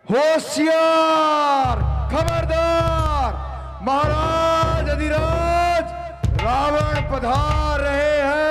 होशियार, खबरदार, महाराज अधिराज रावण पधार रहे हैं।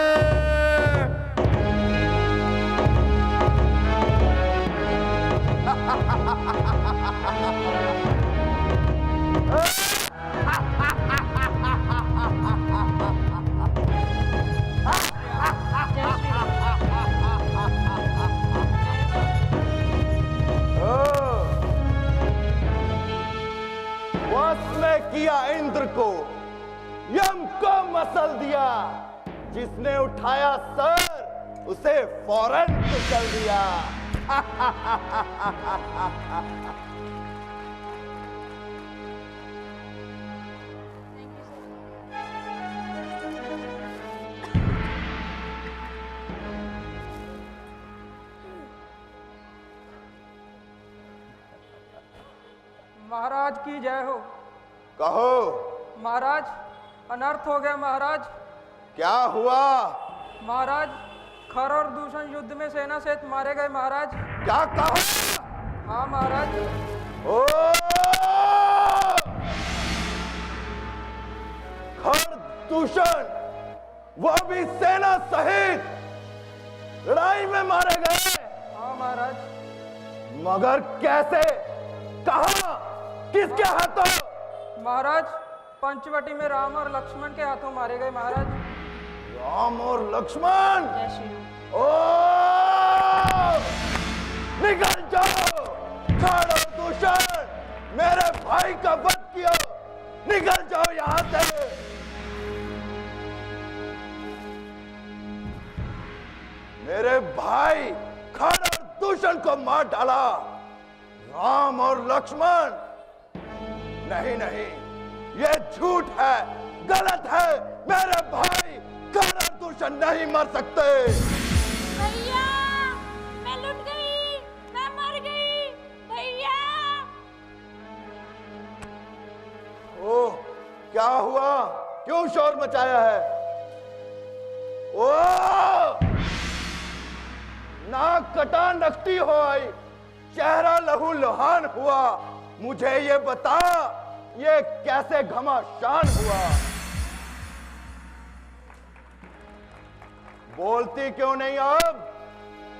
किया इंद्र को, यम को मसल दिया, जिसने उठाया सर उसे फौरन कुचल दिया। महाराज की जय हो। कहो महाराज, अनर्थ हो गया महाराज। क्या हुआ? महाराज, खर और दूषण युद्ध में सेना सहित मारे गए महाराज। क्या कहा? हाँ महाराज। ओ खर दूषण, वह भी सेना सहित लड़ाई में मारे गए? हाँ महाराज। मगर कैसे, कहां, किसके हाथों? महाराज, पंचवटी में राम और लक्ष्मण के हाथों मारे गए महाराज। राम और लक्ष्मण? जय श्री राम। ओ निकल जाओ, खर और दूषण, मेरे भाई का वध किया, निकल जाओ यहां से। मेरे भाई खर और दूषण को मार डाला, राम और लक्ष्मण नहीं नहीं, ये झूठ है, गलत है। मेरे भाई खर और दूषण नहीं मर सकते। भैया, मैं लुट गई, मैं मर गई भैया। ओह, क्या हुआ? क्यों शोर मचाया है? ओह, नाक कटान रखती हो आई, चेहरा लहू लुहान हुआ। मुझे ये बता, ये कैसे घमासान हुआ? बोलती क्यों नहीं अब?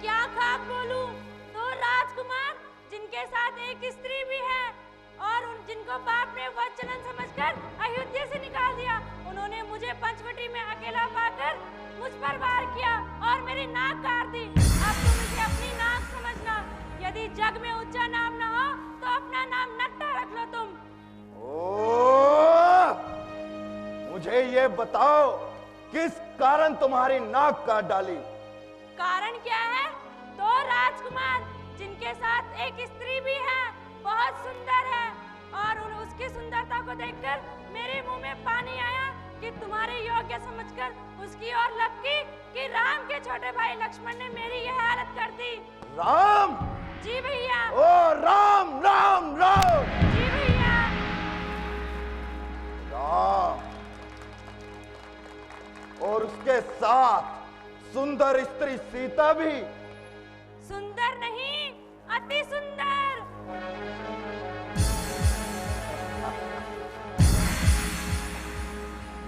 क्या खाक बोलूं? दो राजकुमार जिनके साथ एक स्त्री भी है और उन जिनको बाप ने वचन समझकर अयोध्या से निकाल दिया, उन्होंने मुझे पंचवटी में अकेला पाकर मुझ पर वार किया और मेरी नाक काट दी। अब तुम इसे अपनी नाक समझना। यदि जग में ऊंचा नाम ना हो तो अपना नाम नट्टा रख लो तुम। ओह, मुझे ये बताओ, किस कारण तुम्हारी नाक काट डाली? कारण क्या है? दो राजकुमार जिनके साथ एक स्त्री भी है, बहुत सुंदर है, और उसकी सुंदरता को देखकर मेरे मुंह में पानी आया कि तुम्हारे योग्य समझकर उसकी ओर लपकी कि राम के छोटे भाई लक्ष्मण ने मेरी यह हालत कर दी। राम? जी भैया। ओ राम राम राम। जी भैया। राम और उसके साथ सुंदर स्त्री सीता भी? सुंदर नहीं, अति सुंदर।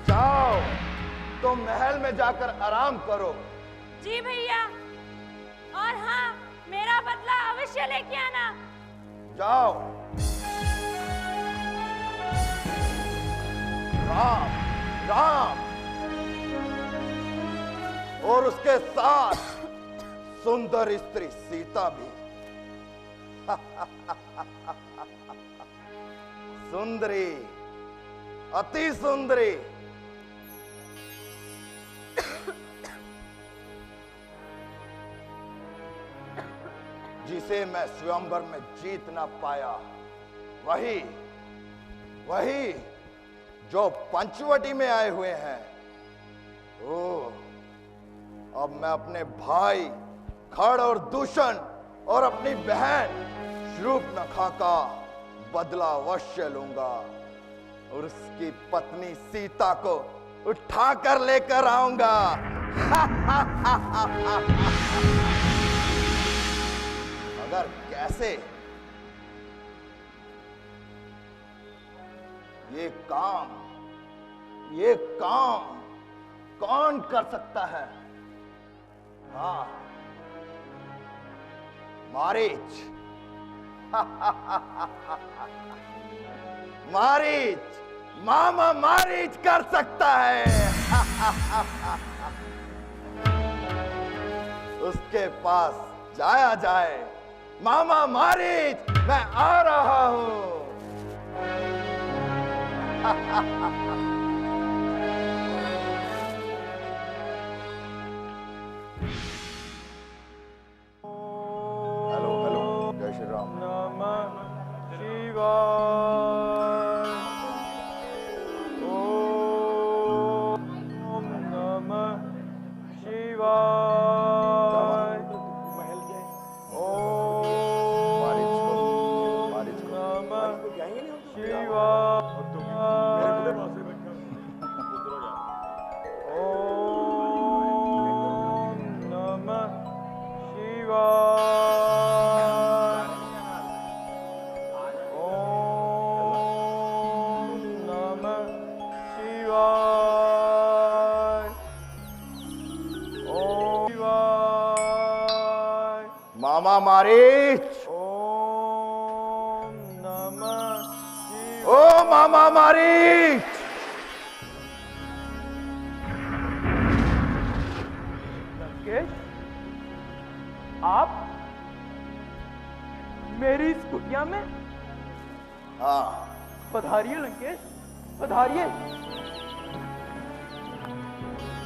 जाओ, तो महल में जाकर आराम करो। जी भैया। और हाँ, मेरा बदला अवश्य लेके आना। जाओ। राम राम और उसके साथ सुंदर स्त्री सीता भी। सुंदरी, अति सुंदरी। जिसे मैं स्वयंवर में जीत ना पाया, वही जो पंचवटी में आए हुए हैं। ओह, अब मैं अपने भाई खड़ और दूषण और अपनी बहन शूर्पणखा का बदला अवश्य लूंगा और उसकी पत्नी सीता को उठाकर लेकर आऊंगा। मगर कैसे, ये काम कौन कर सकता है? हाँ, मारीच। मारीच, मामा मारीच कर सकता है। उसके पास जाया जाए। मामा मारीच, मैं आ रहा हूं। हेलो हेलो, जय श्री राम। नमः शिवाय। ओम नमः शिवाय। मारीच को नमः शिवाय। ओम नमः शिवाय। ओम नमः शिवाय। ओम शिवाय। मामा मारीच। ओम नमः शिवाय। ओ मामा मारीच। लंकेश, आप मेरी इस कुटिया में हाँ, पधारिए लंकेश, पधारिए।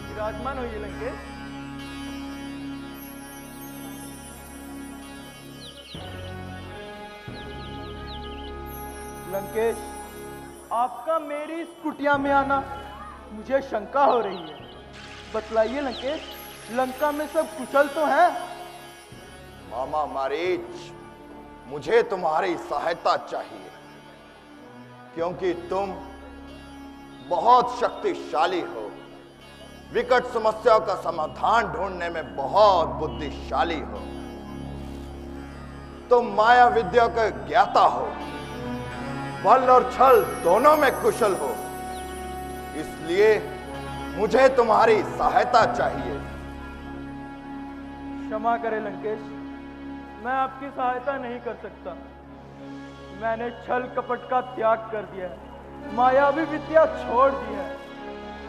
विराजमान होइए लंकेश। लंकेश, आपका मेरी इस कुटिया में आना मुझे शंका हो रही है। बतलाइए लंकेश, लंका में सब कुशल तो हैं? मामा मारीच, मुझे तुम्हारी सहायता चाहिए, क्योंकि तुम बहुत शक्तिशाली हो, विकट समस्याओं का समाधान ढूंढने में बहुत बुद्धिशाली हो, तुम माया विद्या के ज्ञाता हो, बल और छल दोनों में कुशल हो, इसलिए मुझे तुम्हारी सहायता चाहिए। क्षमा करें लंकेश, मैं आपकी सहायता नहीं कर सकता। मैंने छल कपट का त्याग कर दिया है, मायावी विद्या छोड़ दी है।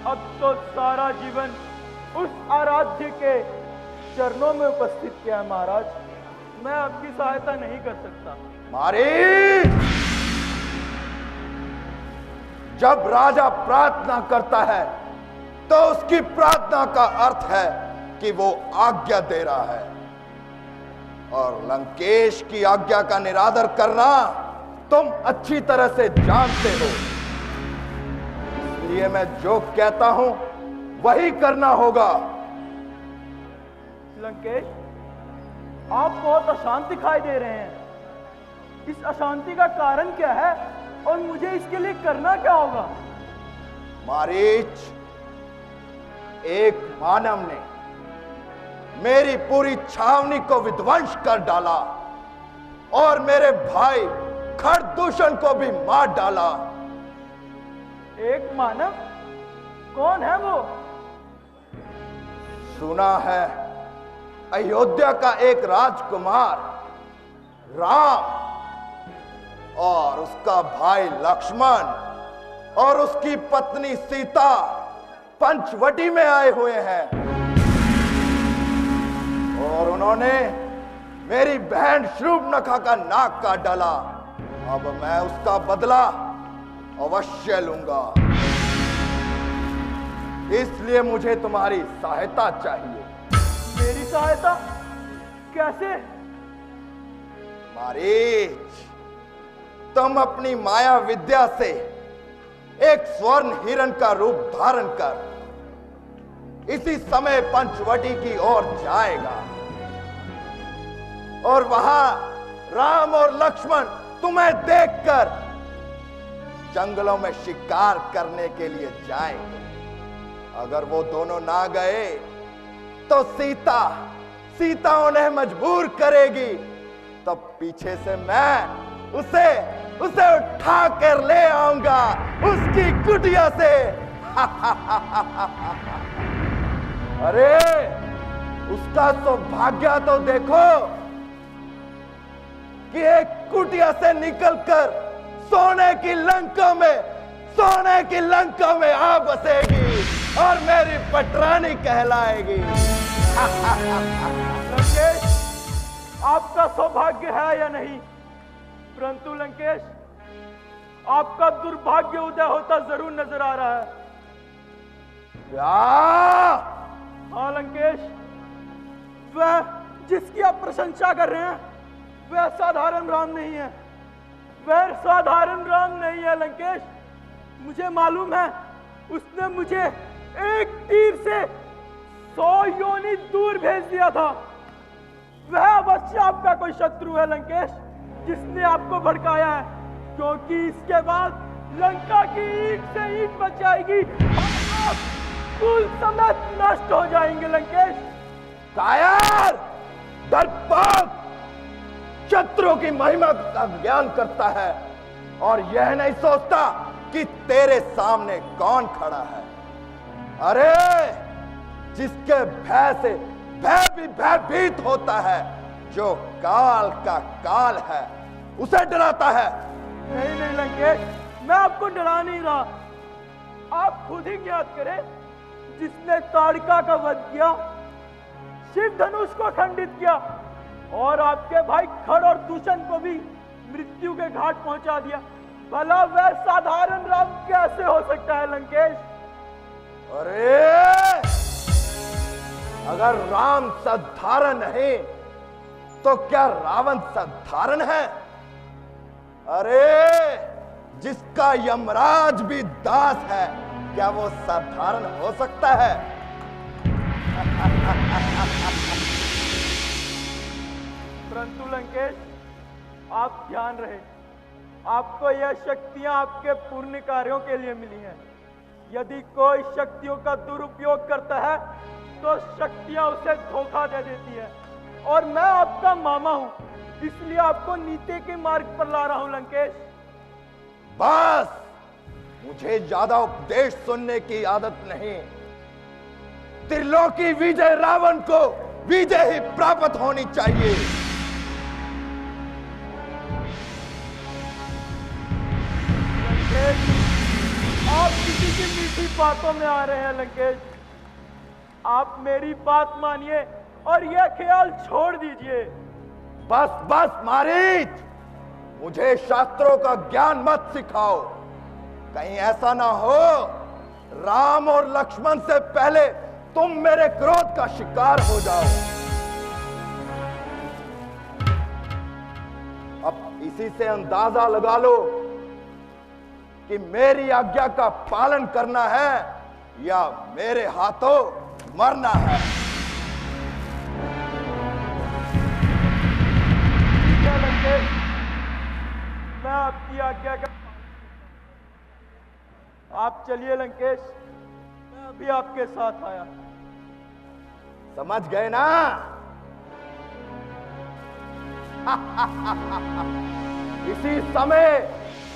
अब तो सारा जीवन उस आराध्य के चरणों में उपस्थित किया है महाराज। मैं आपकी सहायता नहीं कर सकता। मारीच, जब राजा प्रार्थना करता है तो उसकी प्रार्थना का अर्थ है कि वो आज्ञा दे रहा है, और लंकेश की आज्ञा का निरादर करना तुम अच्छी तरह से जानते हो। इसलिए मैं जो कहता हूं वही करना होगा। लंकेश, आप बहुत अशांत दिखाई दे रहे हैं। इस अशांति का कारण क्या है और मुझे इसके लिए करना क्या होगा? मारीच, एक मानव ने मेरी पूरी छावनी को विध्वंस कर डाला और मेरे भाई खरदूषण को भी मार डाला। एक मानव? कौन है वो? सुना है अयोध्या का एक राजकुमार राम और उसका भाई लक्ष्मण और उसकी पत्नी सीता पंचवटी में आए हुए हैं, और उन्होंने मेरी बहन शूर्पणखा का नाक काट डाला। अब मैं उसका बदला अवश्य लूंगा, इसलिए मुझे तुम्हारी सहायता चाहिए। मेरी सहायता? कैसे? मारीच, तुम अपनी माया विद्या से एक स्वर्ण हिरण का रूप धारण कर इसी समय पंचवटी की ओर जाएगा, और वहां राम और लक्ष्मण तुम्हें देखकर जंगलों में शिकार करने के लिए जाएंगे। अगर वो दोनों ना गए तो सीता उन्हें मजबूर करेगी, तब पीछे से मैं उसे उसे उठा कर ले आऊंगा उसकी कुटिया से। अरे उसका सौभाग्य तो देखो कि एक कुटिया से निकलकर सोने की लंका में आ बसेगी और मेरी पटरानी कहलाएगी। लंकेश, आपका सौभाग्य है या नहीं, परंतु लंकेश आपका दुर्भाग्य उदय होता जरूर नजर आ रहा है। क्या? हाँ लंकेश, वह जिसकी आप प्रशंसा कर रहे हैं वह साधारण राम नहीं है, वह साधारण राम नहीं है लंकेश। मुझे मालूम है उसने मुझे एक तीर से 100 योनि दूर भेज दिया था। वह अवश्य आपका कोई शत्रु है लंकेश, जिसने आपको भड़काया है, क्योंकि इसके बाद लंका की ईंट से ईंट बच जाएगी और आप कुल समेत नष्ट हो जाएंगे लंकेश। कायर, डरपोक, शत्रु की महिमा का ज्ञान करता है और यह नहीं सोचता कि तेरे सामने कौन खड़ा है। अरे जिसके भय से भय भी भयभीत होता है, जो काल का काल है, उसे डराता है। नहीं नहीं लंकेश, मैं आपको डरा नहीं रहा। आप खुद ही ज्ञात करें, जिसने ताड़का का वध किया, शिव धनुष को खंडित किया और आपके भाई खड़ और दूषण को भी मृत्यु के घाट पहुंचा दिया, भला वह साधारण राम कैसे हो सकता है लंकेश? अरे अगर राम साधारण नहीं तो क्या रावण साधारण है? अरे जिसका यमराज भी दास है, क्या वो साधारण हो सकता है? परंतु लंकेश, आप ध्यान रहे, आपको यह शक्तियां आपके पुण्य कार्यों के लिए मिली हैं। यदि कोई शक्तियों का दुरुपयोग करता है तो शक्तियां उसे धोखा दे देती है, और मैं आपका मामा हूं, इसलिए आपको नीति के मार्ग पर ला रहा हूं लंकेश। बस, मुझे ज्यादा उपदेश सुनने की आदत नहीं। त्रिलोकी विजय रावण को विजय ही प्राप्त होनी चाहिए। आप किसी की मीठी बातों में आ रहे हैं लंकेश। आप मेरी बात मानिए और यह ख्याल छोड़ दीजिए। बस बस मारीच, मुझे शास्त्रों का ज्ञान मत सिखाओ। कहीं ऐसा ना हो राम और लक्ष्मण से पहले तुम मेरे क्रोध का शिकार हो जाओ। अब इसी से अंदाजा लगा लो कि मेरी आज्ञा का पालन करना है या मेरे हाथों मरना है। ठीक है लंकेश, मैं आपकी आज्ञा का, आप चलिए लंकेश, मैं अभी आपके साथ आया। समझ गए ना?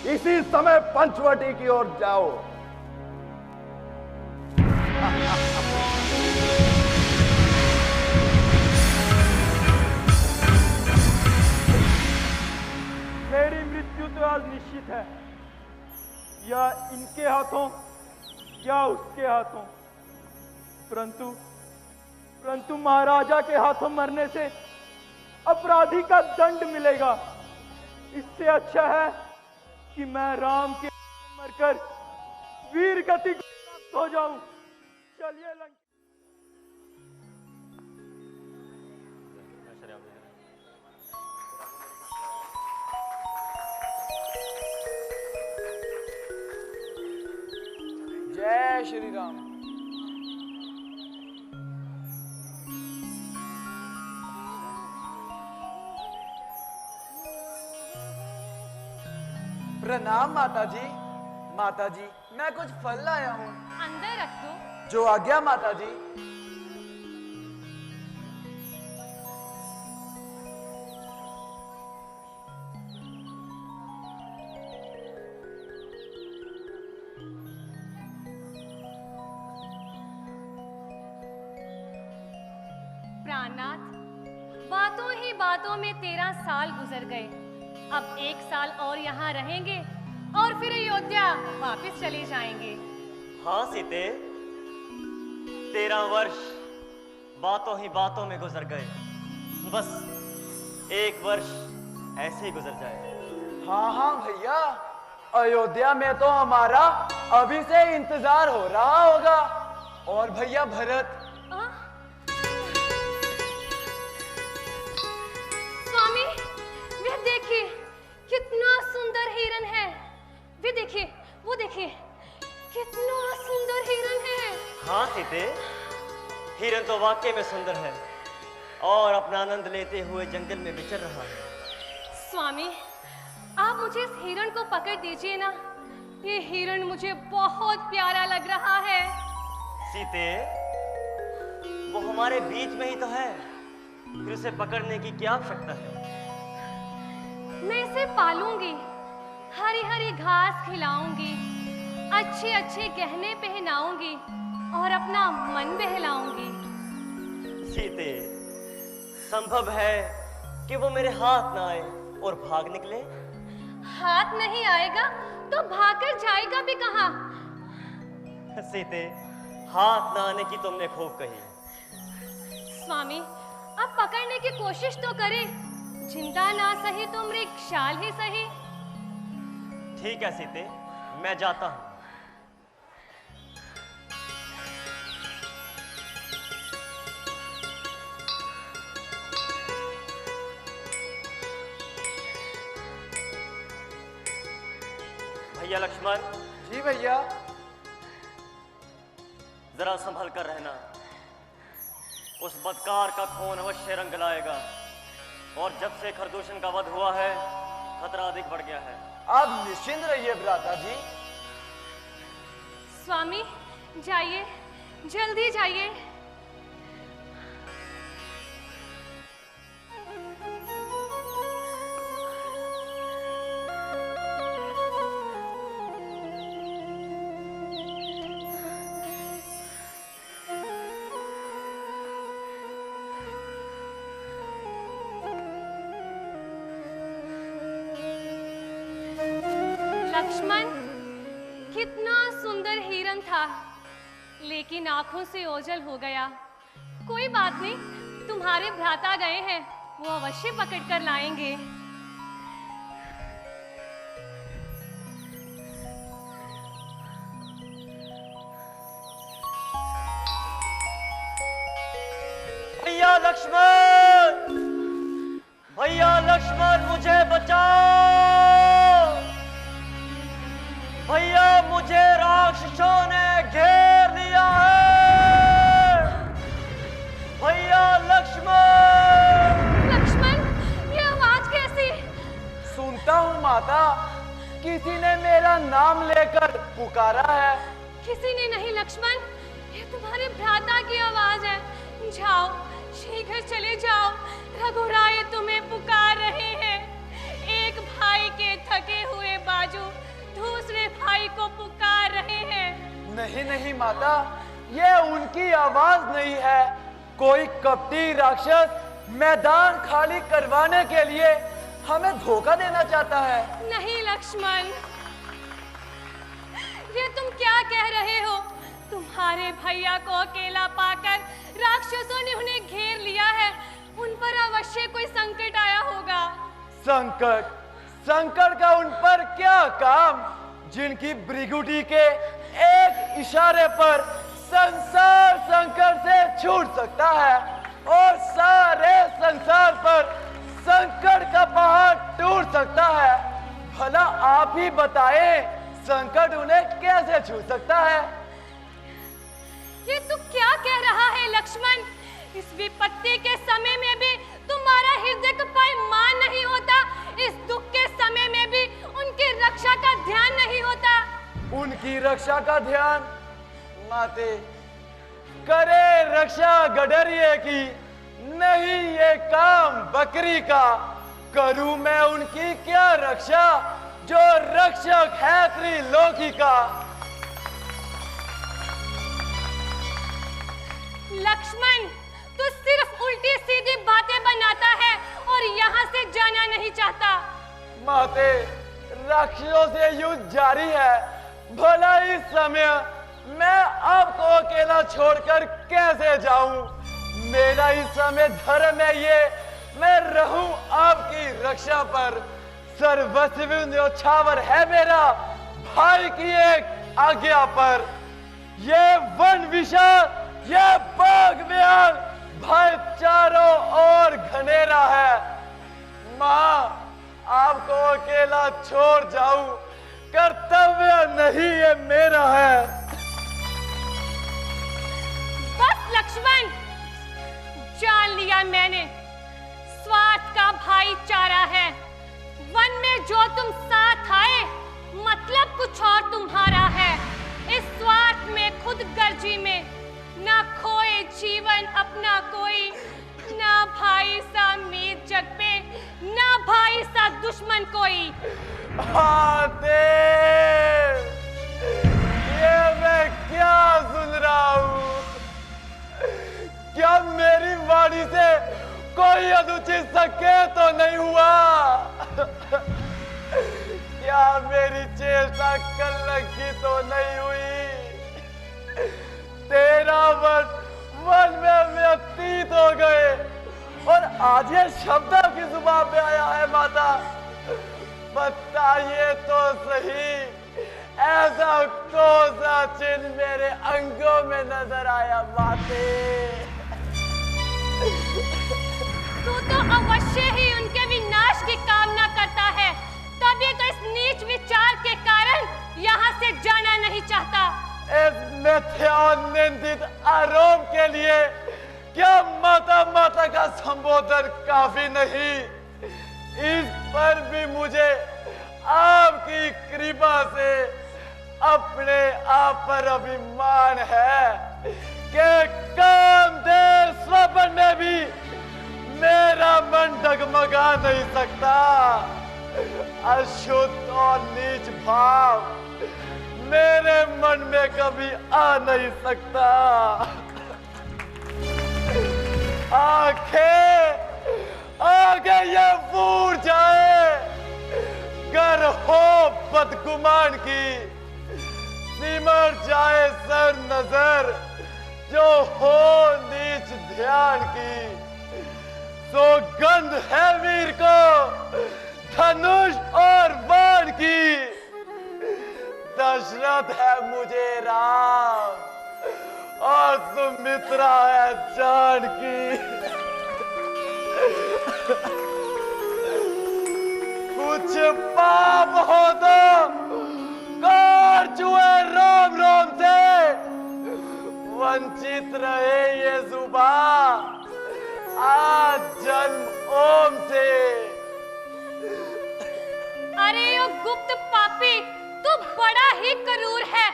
इसी समय पंचवटी की ओर जाओ। मेरी मृत्यु तो आज निश्चित है, या इनके हाथों या उसके हाथों, परंतु महाराजा के हाथों मरने से अपराधी का दंड मिलेगा। इससे अच्छा है कि मैं राम के मरकर वीर गति को प्राप्त हो जाऊं। चलिए लंका। जय श्री राम। प्रणाम माता जी। माता जी, मैं कुछ फल लाया हूँ। अंदर रख दो। जो आज्ञा माता जी। बातों में 13 साल गुजर गए। अब 1 साल और यहाँ रहेंगे और फिर अयोध्या वापस चले जाएंगे। हाँ सीते, 13 वर्ष बातों ही बातों में गुजर गए। बस 1 वर्ष ऐसे ही गुजर जाए। हाँ हाँ भैया, अयोध्या में तो हमारा अभी से इंतजार हो रहा होगा। और भैया भरत, स्वामी, वह देखिए कितना सुंदर हिरन है। वे देखिए, वो देखिए कितना सुंदर हिरन है। हाँ सीते, हिरन तो वाकई में सुंदर है और अपना आनंद लेते हुए जंगल में विचर रहा है। स्वामी, आप मुझे इस हिरण को पकड़ दीजिए ना। ये हिरण मुझे बहुत प्यारा लग रहा है। सीते, वो हमारे बीच में ही तो है, फिर उसे पकड़ने की क्या आवश्यकता है? मैं इसे पालूंगी, हरी हरी घास खिलाऊंगी, अच्छे अच्छे गहने पहनाऊंगी और अपना मन बहलाऊंगी। सीते, संभव है कि वो मेरे हाथ ना आए और भाग निकले? हाथ नहीं आएगा तो भागकर जाएगा भी कहाँ? सीते, हाथ ना आने की तुमने खूब कही। स्वामी, अब पकड़ने की कोशिश तो करें। जिंदा ना सही तो मृगशाल ही सही। ठीक है सीते, मैं जाता हूं। भैया लक्ष्मण। जी भैया। जरा संभल कर रहना, उस बदकार का खून अवश्य रंग लाएगा और जब से खरदूषण का वध हुआ है खतरा अधिक बढ़ गया है। आप निश्चिंत रहिए भ्राता जी। स्वामी, जाइए, जल्दी जाइए। लक्ष्मण, कितना सुंदर हिरन था, लेकिन आंखों से ओझल हो गया। कोई बात नहीं, तुम्हारे भ्राता गए हैं, वो अवश्य पकड़ कर लाएंगे। भैया लक्ष्मण, भैया लक्ष्मण, मुझे बचाओ। भैया, मुझे राक्षसों ने घेर लिया है। भैया लक्ष्मण। लक्ष्मण, ये आवाज कैसी? सुनता हूँ माता, किसी ने मेरा नाम लेकर पुकारा है। किसी ने नहीं लक्ष्मण, ये तुम्हारे भ्राता की आवाज है। जाओ, शीघ्र चले जाओ, रघुराय तुम्हें पुकार रहे हैं। एक भाई के थके हुए बाजू दूसरे भाई को पुकार रहे हैं। नहीं नहीं माता, ये उनकी आवाज नहीं है। कोई कपटी राक्षस मैदान खाली करवाने के लिए हमें धोखा देना चाहता है। नहीं लक्ष्मण, ये तुम क्या कह रहे हो? तुम्हारे भैया को अकेला पाकर राक्षसों ने उन्हें घेर लिया है। उन पर अवश्य कोई संकट आया होगा। संकट? संकट का उन पर क्या काम, जिनकी भृगुटी के एक इशारे पर संसार संकट से छूट सकता है और सारे संसार पर संकट का पहाड़ टूट सकता है। भला आप ही बताएं, संकट उन्हें कैसे छू सकता है? ये तू क्या कह रहा है लक्ष्मण? इस विपत्ति के समय में भी तुम्हारा हृदय का पैमान नहीं होता। इस दुख के समय में भी उनकी रक्षा का ध्यान नहीं होता। उनकी रक्षा का ध्यान? माते, करे रक्षा गडरिये की, नहीं ये काम बकरी का। करूं मैं उनकी क्या रक्षा, जो रक्षक है त्रिलोकी का। लक्ष्मण, तू सिर्फ उल्टी सीधी बातें बनाता है और यहाँ से जाना नहीं चाहता। माते, राक्षसों से युद्ध जारी है। भला इस समय मैं आपको अकेला छोड़कर कैसे जाऊं? मेरा इस समय धर्म है ये, मैं रहूं आपकी रक्षा पर। सर्वस्व न्योछावर है मेरा भाई की एक आज्ञा पर। ये वन विशाल, ये बाग विहार, भाई चारों ओर घनेरा है। माँ, आपको अकेला छोड़ जाऊं कर्तव्य नहीं ये मेरा है। बस लक्ष्मण, जान लिया मैंने, स्वार्थ का भाईचारा है। वन में जो तुम साथ आए, मतलब कुछ और तुम्हारा है। इस स्वार्थ में, खुद गर्जी में, ना खोए जीवन अपना कोई, ना भाई सा मीत जग पे, ना भाई सा दुश्मन कोई। ये मैं क्या सुन रहा हूँ? क्या मेरी वाणी से कोई अनुचित संकेत तो नहीं हुआ? क्या मेरी चेष्टा कलंकी तो नहीं हुई? 13 वर्ष वन में व्यतीत हो गए और आज ये शब्द आपकी जुबान पे आया है। माता, बताइए तो सही, ऐसा कौन सा चिन्ह मेरे अंगों में नजर आया? माते, तू तो अवश्य ही उनके विनाश की कामना करता है, तभी तो इस नीच विचार के कारण यहाँ से जाना नहीं चाहता। इस मिथ्यानिंदित आरोप के लिए क्या माता माता का संबोधन काफी नहीं? इस पर भी मुझे आपकी कृपा से अपने आप पर अभिमान है कि कामदेव स्वप्न में भी मेरा मन डगमगा नहीं सकता। अशुद्ध और नीच भाव मेरे मन में कभी आ नहीं सकता। आगे ये फूट जाए, गर हो बदगुमान की, सिमर जाए सर नजर जो हो नीच ध्यान की। सौगंध है वीर को धनुष और बाण की, दशरथ है मुझे राम और सुमित्रा है जानकी। कुछ पाप हो तो कार चुए रोम रोम से, वंचित रहे ये जुबान आज जन्म ओम से। अरे ओ गुप्त पापी, तू बड़ा ही क्रूर है।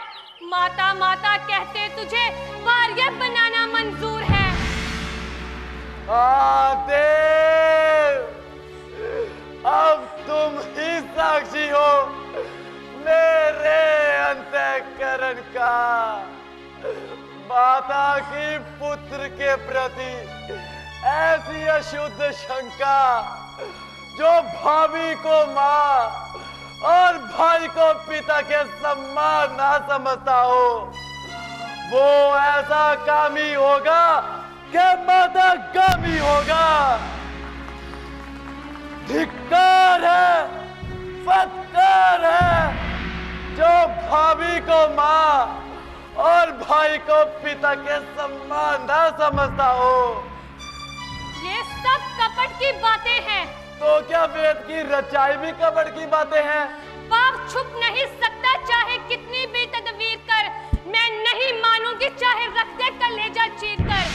माता माता कहते तुझे भार्या बनाना मंजूर है। देव, अब तुम ही साक्षी हो मेरे अंतःकरण का। माता की पुत्र के प्रति ऐसी अशुद्ध शंका जो भाभी को माँ और भाई को पिता के सम्मान ना समझता हो, वो ऐसा कामी होगा कि माता गामी होगा। धिक्कार है, फटकार है जो भाभी को माँ और भाई को पिता के सम्मान ना समझता हो। ये सब कपट की बातें हैं। तो क्या वेद की रचाई भी कपट की बातें हैं? पाप छुप नहीं सकता चाहे कितनी भी तदबीर कर। मैं नहीं मानूंगी चाहे रख दे कलेजा चीर कर।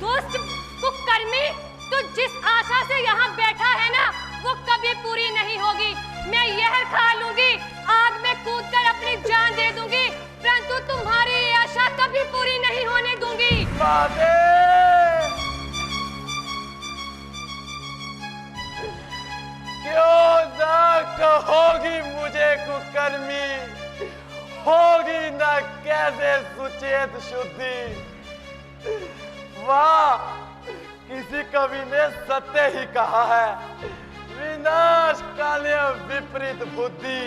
दुष्ट कुकर्मी, तो जिस आशा से यहाँ बैठा है ना, वो कभी पूरी नहीं होगी। मैं यह खा लूंगी, आग में कूदकर अपनी जान दे दूंगी, परंतु तुम्हारी ये आशा कभी पूरी नहीं होने दूंगी। क्यों ना कहोगी मुझे कुकर्मी, होगी ना कैसे सुचेत शुद्धि। वाह, किसी कवि ने सत्य ही कहा है, विनाश काले विपरीत बुद्धि।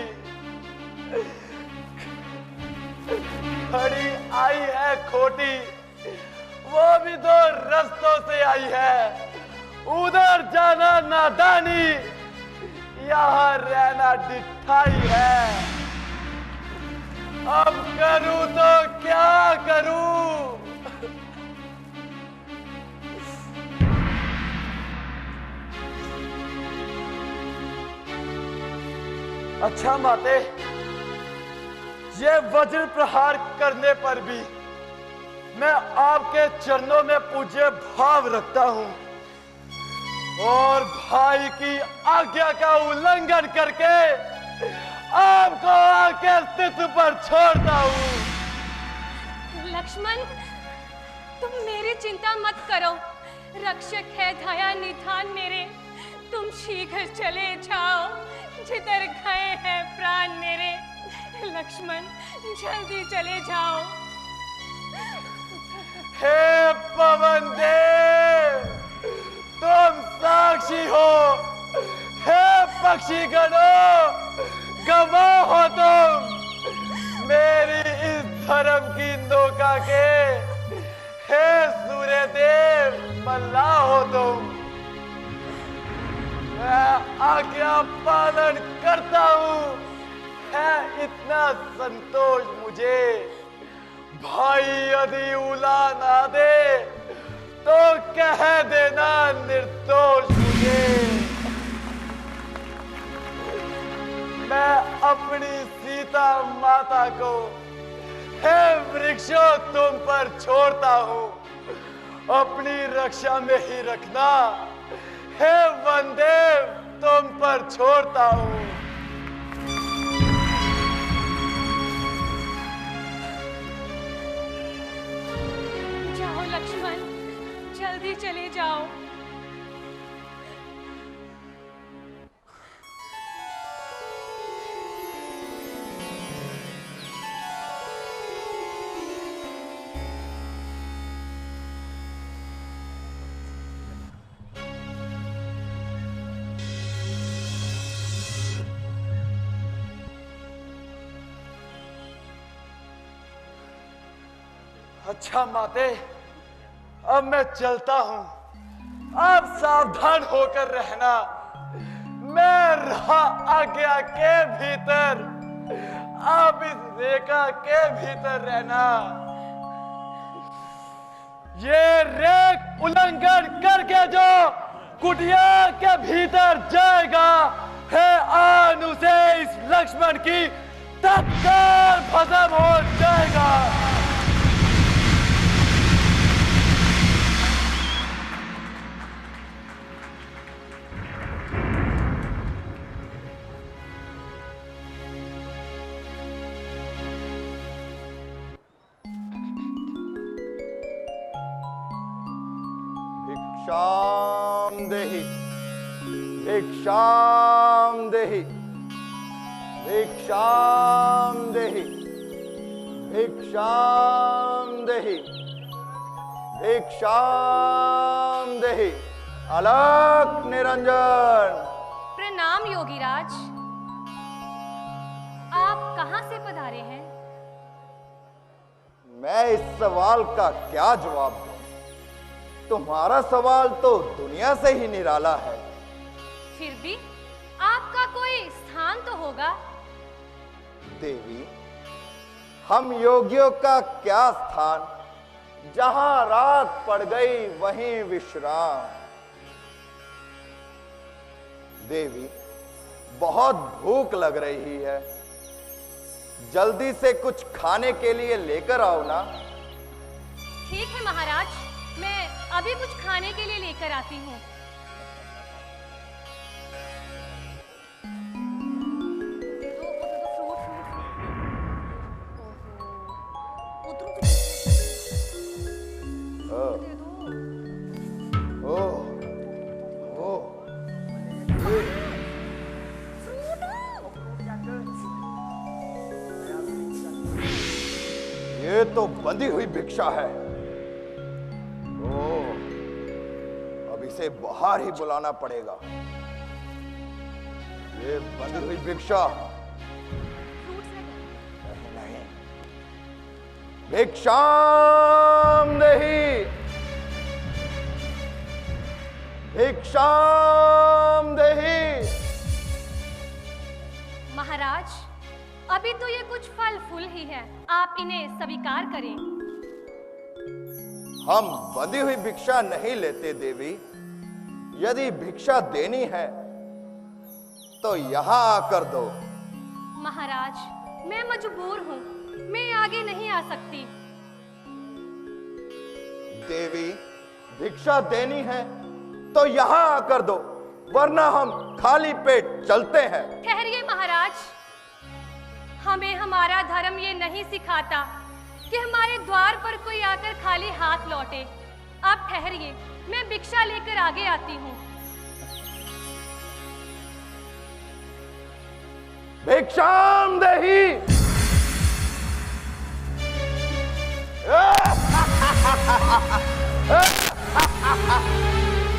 खड़ी आई है खोटी, वो भी दो रास्तों से आई है। उधर जाना नादानी, यहाँ रहना डिठाई है। अब करूं तो क्या करूं? अच्छा माते, ये वज्र प्रहार करने पर भी मैं आपके चरणों में पूज्य भाव रखता हूं और भाई की आज्ञा का उल्लंघन करके आपको आपके अस्तित्व पर छोड़ता हूं। लक्ष्मण, तुम मेरी चिंता मत करो। रक्षक है दया निधान मेरे। तुम शीघ्र चले जाओ जिधर गए हैं प्राण मेरे। लक्ष्मण, जल्दी चले जाओ। हे पवन देव, तुम साक्षी हो। हे पक्षी गणों, गवाह हो तुम मेरी इस धर्म की नौका के। हे सूर्य देव, मल्लाह हो तुम। मैं आज्ञा पालन करता हूं, है इतना संतोष मुझे। भाई यदि उला ना दे तो कह देना निर्दोष मुझे। मैं अपनी सीता माता को हे वृक्षों तुम पर छोड़ता हूं, अपनी रक्षा में ही रखना। हे वनदेव, तुम पर छोड़ता हूं। जाओ लक्ष्मण, जल्दी चले जाओ। अच्छा माते, अब मैं चलता हूं। आप सावधान होकर रहना। मैं रहा आज्ञा के भीतर, आप इस रेखा के भीतर रहना। ये रेख उल्लंघन करके जो कुटिया के भीतर जाएगा, है आन उसे इस लक्ष्मण की तत्काल भस्म हो जाएगा। भिक्षाम देहि, भिक्षाम देहि, भिक्षाम देहि, भिक्षाम देहि, भिक्षाम देहि। अलख निरंजन। प्रणाम योगीराज। आप कहां से पधारे हैं? मैं इस सवाल का क्या जवाब दूं? तुम्हारा सवाल तो दुनिया से ही निराला है। फिर भी आपका कोई स्थान तो होगा। देवी, हम योगियों का क्या स्थान? जहां रात पड़ गई वहीं विश्राम। देवी, बहुत भूख लग रही है, जल्दी से कुछ खाने के लिए लेकर आओ ना। ठीक है महाराज, मैं अभी कुछ खाने के लिए लेकर आती हूँ। ये तो बंधी हुई भिक्षा है। इसे बाहर ही बुलाना पड़ेगा। ये बंधी हुई भिक्षा नहीं, भिक्षाम देहि, भिक्षाम देहि। महाराज, अभी तो ये कुछ फल फूल ही है, आप इन्हें स्वीकार करें। हम बंधी हुई भिक्षा नहीं लेते देवी। यदि भिक्षा देनी है तो यहां आकर दो। महाराज, मैं मजबूर हूँ, मैं आगे नहीं आ सकती। देवी, भिक्षा देनी है तो यहां आकर दो, वरना हम खाली पेट चलते हैं। ठहरिए महाराज, हमें हमारा धर्म ये नहीं सिखाता कि हमारे द्वार पर कोई आकर खाली हाथ लौटे। आप ठहरिए, मैं भिक्षा लेकर आगे आती हूँ। भिक्षाम देहि।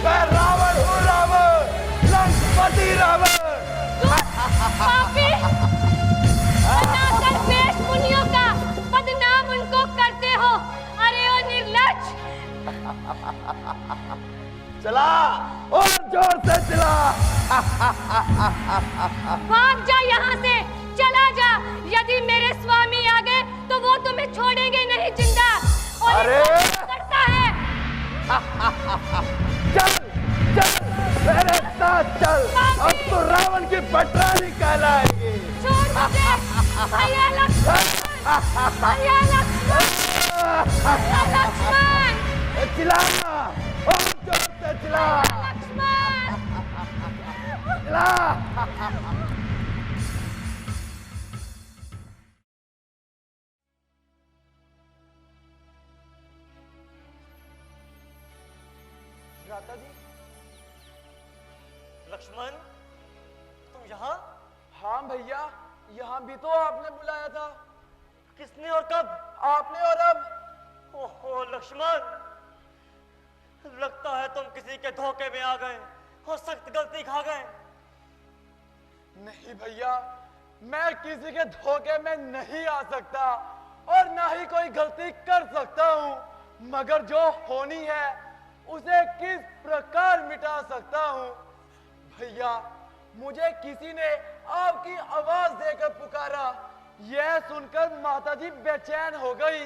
मैं रावण हूँ, रावण, लंकापति रावण। पापी, सनातन देश मुनियों का बदनाम उनको करते हो। अरे ओ निर्लज्ज! चला और जोर से चला। भाग जा यहाँ से, चला जा। यदि मेरे स्वामी आ गए तो वो तुम्हें छोड़ेंगे नहीं जिंदा। और अरे! करता है। चल चल मेरे साथ चल, अब तो रावण की पटरानी कहलाएगी। छोड़ मुझे। भैया लक्ष्मण, भैया लक्ष्मण, भैया लक्ष्मण, चिल्ला और जोर से चिल्ला, लक्ष्मण। चिल्ला। भ्राता जी। लक्ष्मण, तुम यहाँ? हाँ भैया, यहाँ भी तो आपने बुलाया था। किसने और कब? आपने और अब। ओहो लक्ष्मण, लगता है तुम किसी के धोखे में आ गए और सख्त गलती खा गए। नहीं भैया, मैं किसी के धोखे में नहीं आ सकता और ना ही कोई गलती कर सकता हूँ, मगर जो होनी है उसे किस प्रकार मिटा सकता हूँ। भैया, मुझे किसी ने आपकी आवाज देकर पुकारा। यह सुनकर माताजी बेचैन हो गई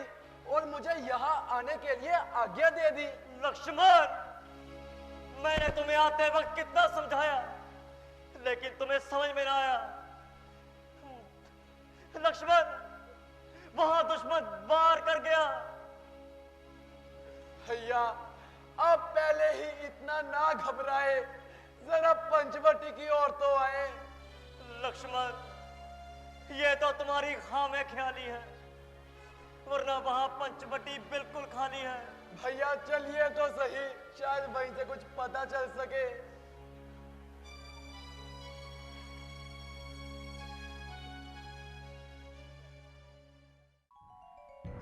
और मुझे यहाँ आने के लिए आज्ञा दे दी। लक्ष्मण, मैंने तुम्हें आते वक्त कितना समझाया, लेकिन तुम्हें समझ में ना आया। लक्ष्मण, वहां दुश्मन वार कर गया। भैया, आप पहले ही इतना ना घबराए, जरा पंचवटी की ओर तो आए। लक्ष्मण, ये तो तुम्हारी खामे ख्याली है, वरना वहां पंचवटी बिल्कुल खाली है। भैया चलिए तो सही, शायद वहीं से कुछ पता चल सके।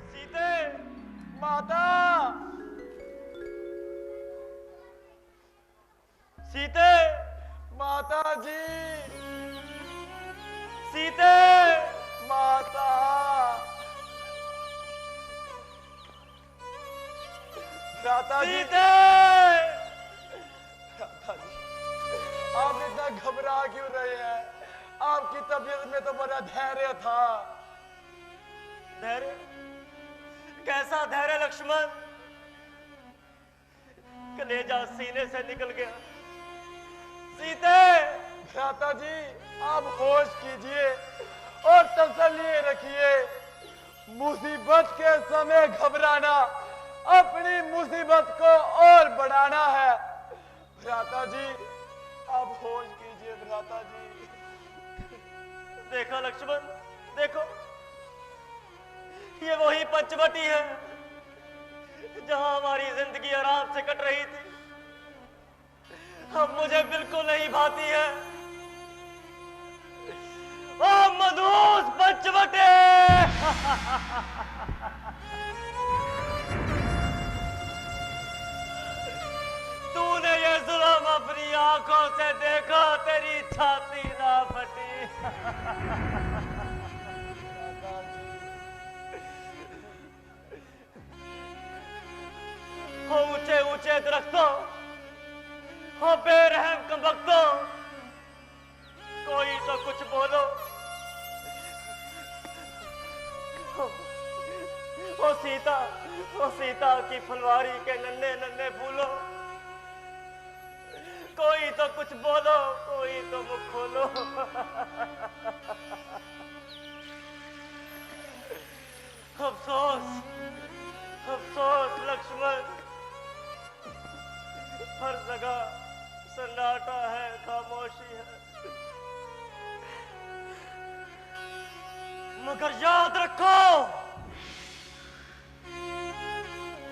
सीते! माता! सीते! माता जी! सीते! माता! भ्राता जी! सीते! भ्राता जी, आप इतना घबरा क्यों रहे हैं? आपकी तबीयत में तो बड़ा धैर्य था। धैर्य? कैसा धैर्य लक्ष्मण? कलेजा सीने से निकल गया। सीते! भ्राता जी, आप होश कीजिए और तसल्ली रखिए। मुसीबत के समय घबराना अपनी मुसीबत को और बढ़ाना है। भ्राता जी, आप होश कीजिए। भ्राता जी, देखो लक्ष्मण, देखो, ये वही पंचवटी है जहां हमारी जिंदगी आराम से कट रही थी। अब मुझे बिल्कुल नहीं भाती है। ओ मधुस पंचवटे! तूने ये मैंने देखा तेरी छाती ना फटी। हो ऊंचे ऊंचे दरख्तों, हो बेरहम कमबख्तों, कोई तो कुछ बोलो। ओ सीता की फुलवारी के नन्हे नन्हे फूलों, कोई तो कुछ बोलो, कोई तो मुख खोलो। अफसोस अफसोस लक्ष्मण, हर जगह सन्नाटा है, खामोशी है। मगर याद रखो,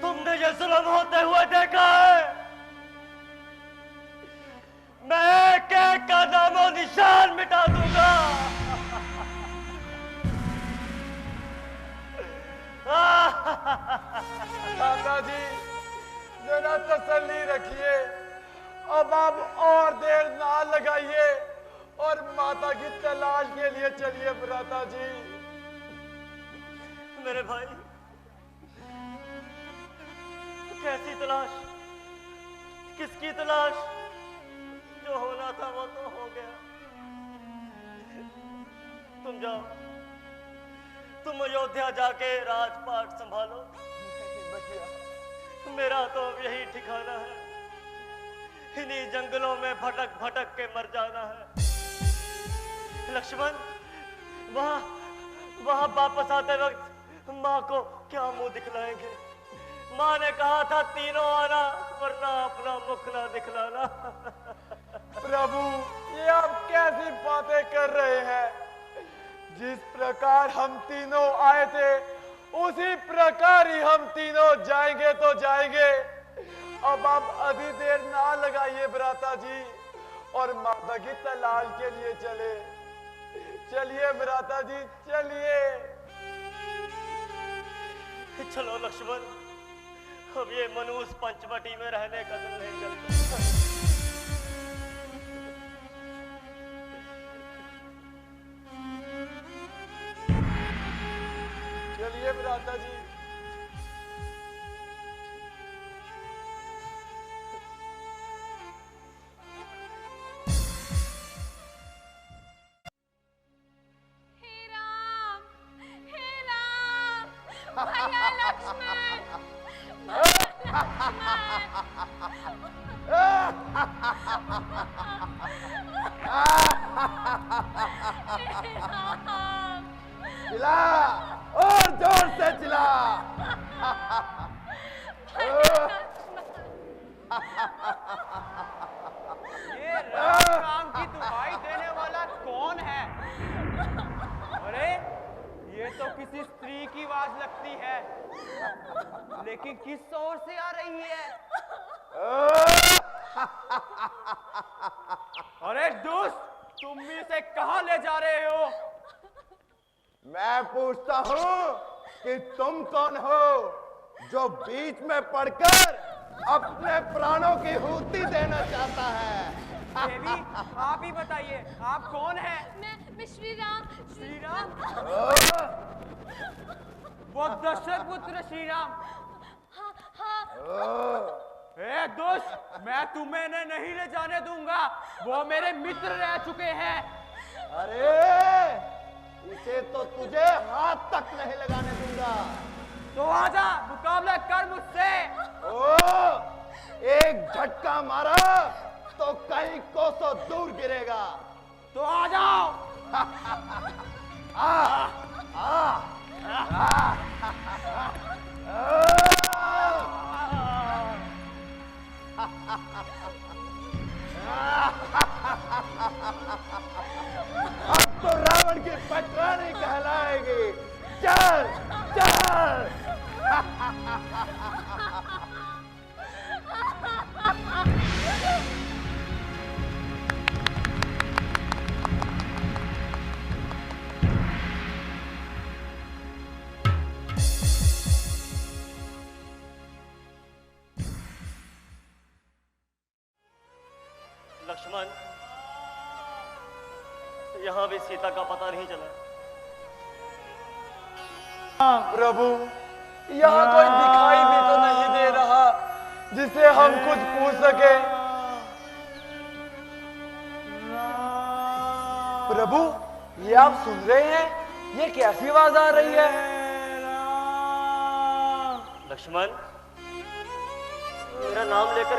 तुमने ये जुल्म होते हुए देखा है। मैं एक एक का नामो निशान मिटा दूंगा। दादाजी जरा तसल्ली रखिए, अब आप और देर ना लगाइए और माता की तलाश के लिए चलिए भ्राता जी। मेरे भाई, कैसी तलाश, किसकी तलाश? जो होना था वो तो हो गया। तुम जाओ, तुम अयोध्या जाके राजपाट संभालो। मेरा तो अब यही ठिकाना है, इन्हीं जंगलों में भटक भटक के मर जाना है। लक्ष्मण, वहां वापस आते वक्त माँ को क्या मुंह दिखलाएंगे? माँ ने कहा था तीनों आना, वरना अपना मुख ना दिखलाना। प्रभु, ये आप कैसी बातें कर रहे हैं? जिस प्रकार हम तीनों आए थे, उसी प्रकार ही हम तीनों जाएंगे तो जाएंगे। अब आप अधिक देर ना लगाइए भ्राता जी और माता की तलाश के लिए चले। चलिए भ्राता जी, चलिए। चलो लक्ष्मण, अब ये मनुष्य पंचवटी में रहने का दिल नहीं करता। चलिए भ्राता जी। हे राम, भैया लक्ष्मण, चिल्ला और जोर से चिल्ला। ये राम की दुहाई देने वाला कौन है? अरे ये तो किसी स्त्री की आवाज लगती है, लेकिन किस ओर से आ रही है? अरे दुष्ट, तुम इसे कहां ले जा रहे हो? मैं पूछता हूँ कि तुम कौन हो जो बीच में पड़कर अपने प्राणों की हुति देना चाहता है? देवी, आप ही बताइए, आप कौन हैं? मैं श्री राम। श्री राम? वो दशरथ पुत्र श्री राम। हाँ हाँ। ए दुष्ट, मैं तुम्हें नहीं ले जाने दूंगा, वो मेरे मित्र रह चुके हैं। अरे इसे तो तुझे हाथ तक नहीं लगाने दूंगा। तो आजा, मुकाबला कर मुझसे। ओ, एक झटका मारा तो कहीं कोसों दूर गिरेगा। तो आ जाओ। अब तो रावण की पटरानी कहलाएगी। चल चल। लक्ष्मण, यहाँ भी सीता का पता नहीं चला। प्रभु, यहाँ कोई दिखाई भी तो नहीं दे रहा जिसे हम कुछ पूछ सके। प्रभु, ये आप सुन रहे हैं? ये कैसी आवाज आ रही है? लक्ष्मण, मेरा नाम लेकर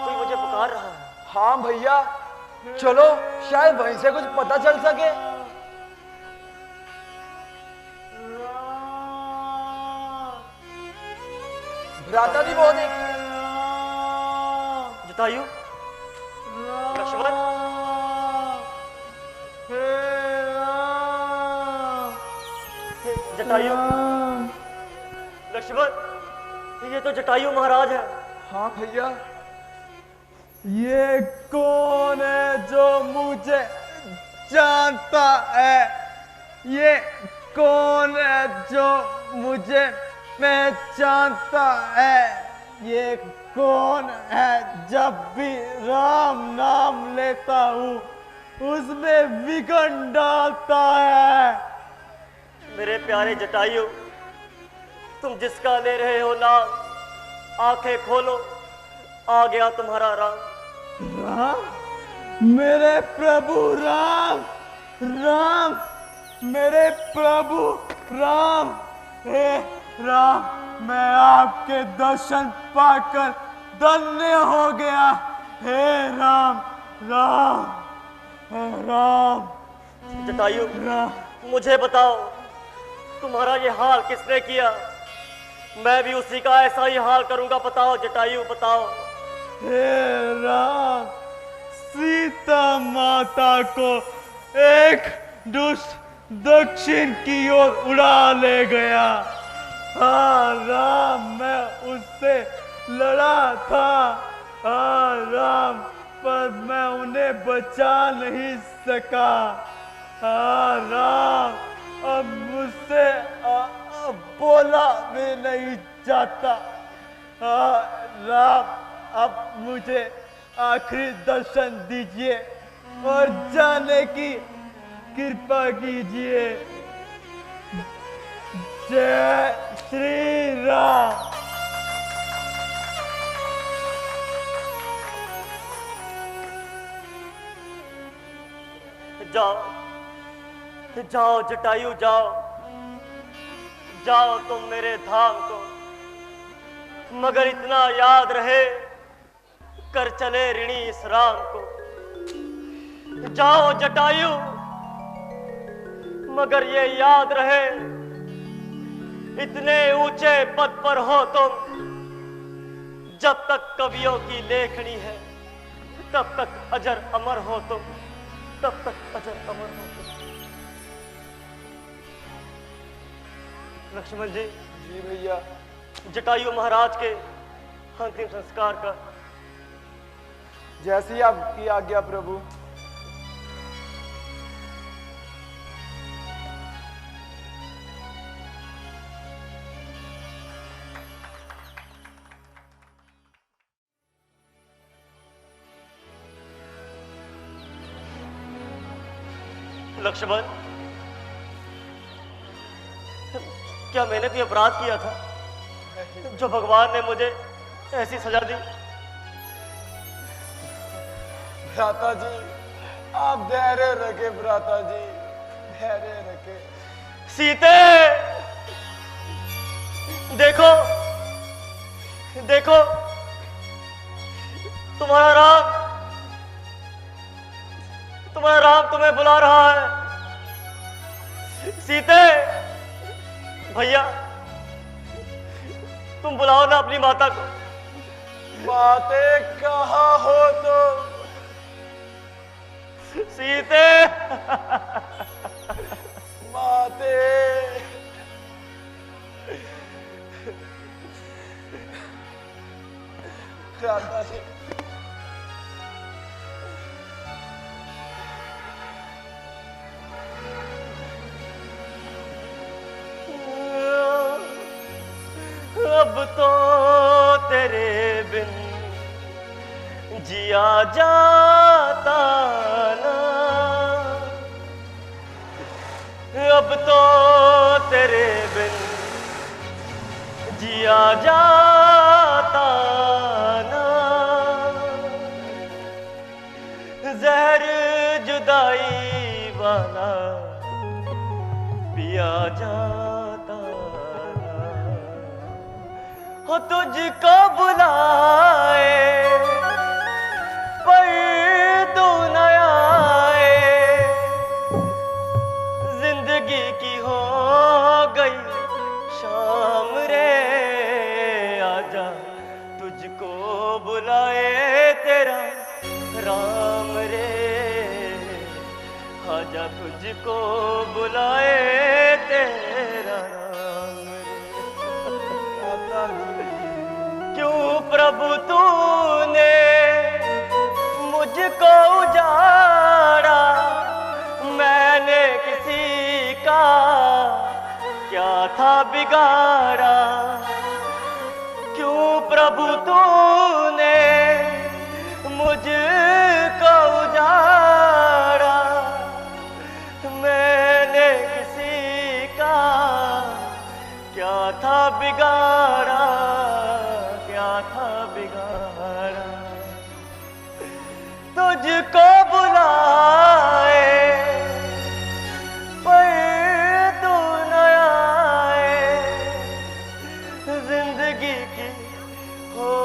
कोई मुझे पुकार रहा है। हाँ भैया, चलो शायद वहीं से कुछ पता चल सके। भ्राता जी बहुत जटायु, लक्ष्मण, जटायु, लक्ष्मण, ये तो जटायु महाराज है। हाँ भैया। ये कौन है जो मुझे जानता है? ये कौन है जो मुझे पहचानता है? ये कौन है जब भी राम नाम लेता हूँ उसमें विघ्न डालता है? मेरे प्यारे जटायु, तुम जिसका ले रहे हो नाम, आंखें खोलो, आ गया तुम्हारा राम। राम? मेरे प्रभु राम, राम, मेरे प्रभु राम। हे राम, मैं आपके दर्शन पाकर धन्य हो गया। हे राम, राम, हे राम। जटायु, राम, मुझे बताओ, तुम्हारा ये हाल किसने किया? मैं भी उसी का ऐसा ही हाल करूंगा। बताओ जटायु, बताओ। हे राम, सीता माता को एक दुष्ट दक्षिण की ओर उड़ा ले गया। हाँ राम, मैं उससे लड़ा था। हाँ राम, पर मैं उन्हें बचा नहीं सका। हाँ राम, अब मुझसे बोला भी नहीं जाता। हाँ राम, अब मुझे आखिरी दर्शन दीजिए और जाने की कृपा कीजिए। जय श्री राम। जाओ, जाओ जटायु, जाओ, जाओ तुम मेरे धाम को, मगर इतना याद रहे, कर चले ऋणी इस राम को। जाओ जटायु, मगर ये याद रहे, इतने ऊंचे पद पर हो तुम, जब तक कवियों की लेखनी है, तब तक अजर अमर हो तुम, तब तक अजर अमर हो तुम। लक्ष्मण जी। जी भैया। जटायु महाराज के अंतिम संस्कार का। जैसी आपकी आज्ञा प्रभु। लक्ष्मण, क्या मैंने कोई अपराध किया था जो भगवान ने मुझे ऐसी सजा दी? भ्राता जी, आप धैर्य रखे। भ्राता जी, धैर्य रखे। सीते, देखो, देखो, तुम्हारा राम तुम्हें बुला रहा है। सीते, भैया, तुम बुलाओ ना अपनी माता को। माते कहाँ हो तुम? सीते, माते। भ्राता जी, अब तो तेरे बिन जिया जाता ना, अब तो तेरे बिन जिया जाता ना, जहर जुदाई वाला पिया जाता ना। हो तुझको बुलाए पर तू न आए, जिंदगी की हो गई शाम रे, आजा तुझको बुलाए तेरा राम रे, आजा तुझको बुलाए तेरा राम रे। क्यों प्रभु तूने मुझको उजाड़ा, मैंने किसी का क्या था बिगाड़ा। क्यों प्रभु तूने मुझको उजाड़ा, मैंने किसी का क्या था बिगाड़ा, क्या था बिगाड़ा। तुझको बुलाए पर तू न आए, जिंदगी की हो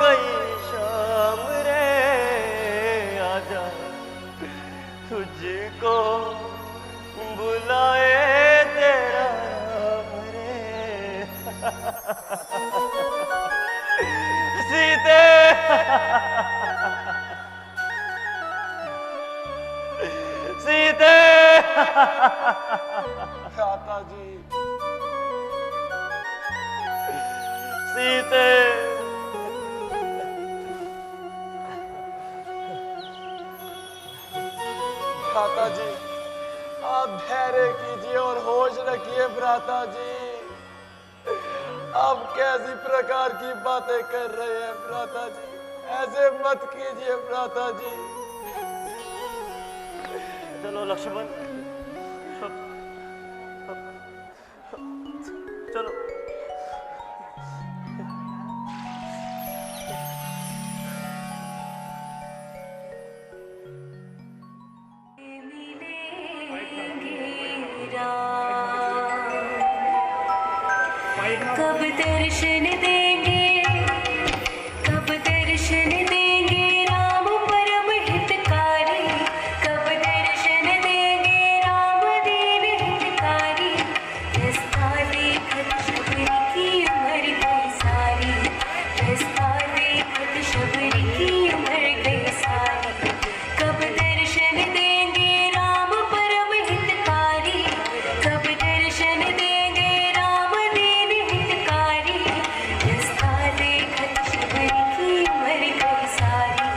गई शाम रे, आजा तुझको बुलाए तेरा राम रे। सीते सीते भ्राता जी, सीते भ्राता जी, आप धैर्य कीजिए और होश रखिए भ्राता जी। आप कैसी प्रकार की बातें कर रहे हैं भ्राता जी, ऐसे मत कीजिए भ्राता जी। चलो लक्ष्मण, चलो। कब दर्शन देंगे, कब दर्शन देंगे राम परम हितकारी, कब दर्शन देंगे राम दीन हितकारी। रास्ता देखत शबरी की उम्र गई सारी, रास्ता देखत शबरी की उम्र गई सारी। कब दर्शन देंगे राम परम हितकारी, कब दर्शन देंगे राम दीन हितकारी। रास्ता देखत शबरी की उम्र गई सारी,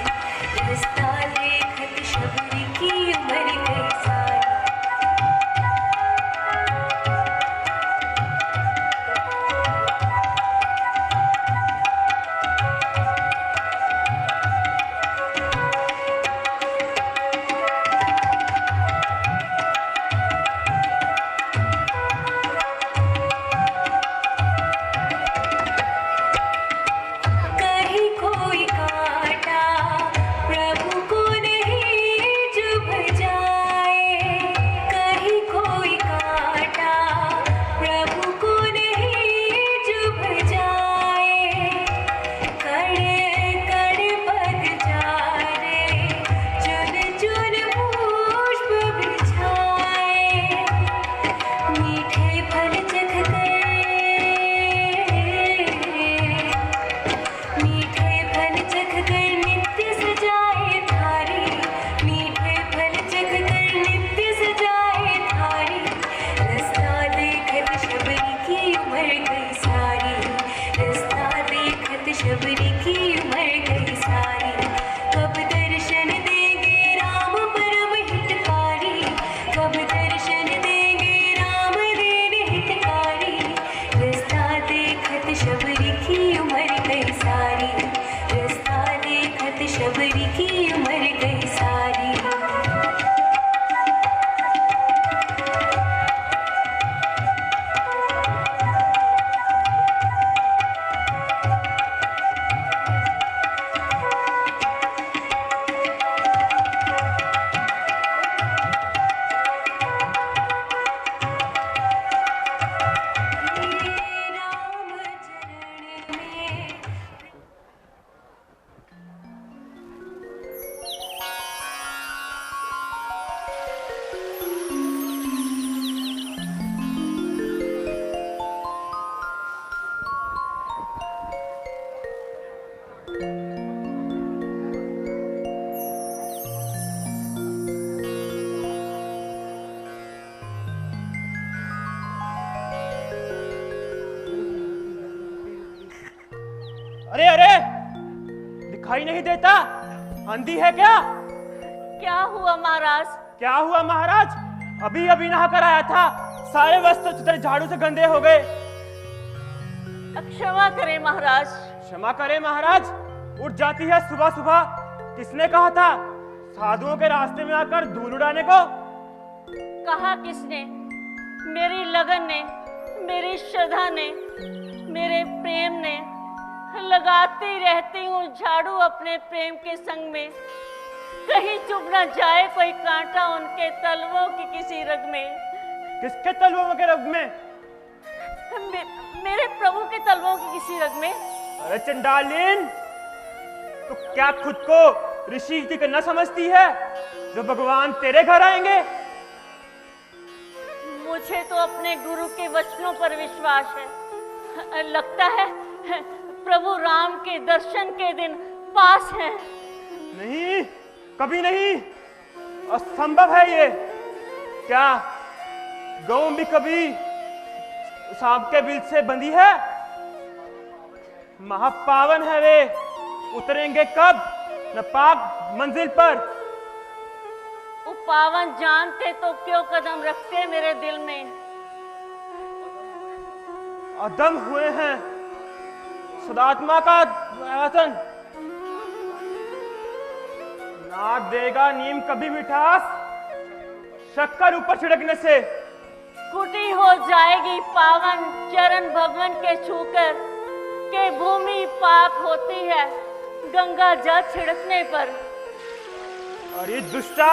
रास्ता देखत शबरी की उम्र गई सारी। कहीं कोई कांटा प्रभु को नहीं चुभ जाए, कहीं कोई कांटा प्रभु को नहीं चुभ जाए। कड़े कड़े पगजारे चुन चुन पुष्प बिछाए, मीठे फल चख मीठे फल चख कर नित्य सजाए थारी, मीठे फल चख कर नित्य सजाए थारी। रास्ता देखत शबरी की उम्र गई सारी, रास्ता देखत शबरी की उम्र गई सारी। कब दर्शन देंगे राम परम हितकारी, कब दर्शन देंगे राम दीन हितकारी। रास्ता देखत शबरी की उम्र गई सारी, रास्ता देखत शबरी की उम्र गई सारी। अरे अरे, दिखाई नहीं देता? अंधी है क्या? क्या हुआ महाराज? क्या हुआ महाराज? अभी अभी नहा कर आया था, सारे वस्त्र चित्र झाड़ू से गंदे हो गए। क्षमा करें महाराज। क्षमा करें महाराज? उठ जाती है सुबह सुबह। किसने कहा था साधुओं के रास्ते में आकर धूल उड़ाने को? कहा किसने? मेरी लगन ने, मेरी श्रद्धा ने, मेरे प्रेम ने। लगाती रहती हूँ झाड़ू अपने प्रेम के संग में, कहीं चुभ न जाए कोई कांटा उनके तलवों की किसी रग में। किसके तलवों के रग में? मेरे प्रभु के तलवों की किसी रग में। अरे चंडालीन, तो क्या खुद को ऋषि की न समझती है जो भगवान तेरे घर आएंगे? मुझे तो अपने गुरु के वचनों पर विश्वास है। लगता है प्रभु राम के दर्शन के दिन पास हैं। नहीं, कभी नहीं, असंभव है ये। क्या गौ भी कभी सांप के बिल से बंधी है? महापावन है वे, उतरेंगे कब न पाक मंजिल पर। वो पावन जानते तो क्यों कदम रखते मेरे दिल में। अदम हुए हैं सदात्मा का आसन, ना देगा नीम कभी मिठास शक्कर ऊपर छिड़कने से। कुटी हो जाएगी पावन चरण भगवान के छूकर, के भूमि पाप होती है गंगा जल छिड़कने पर। अरे दुष्टा,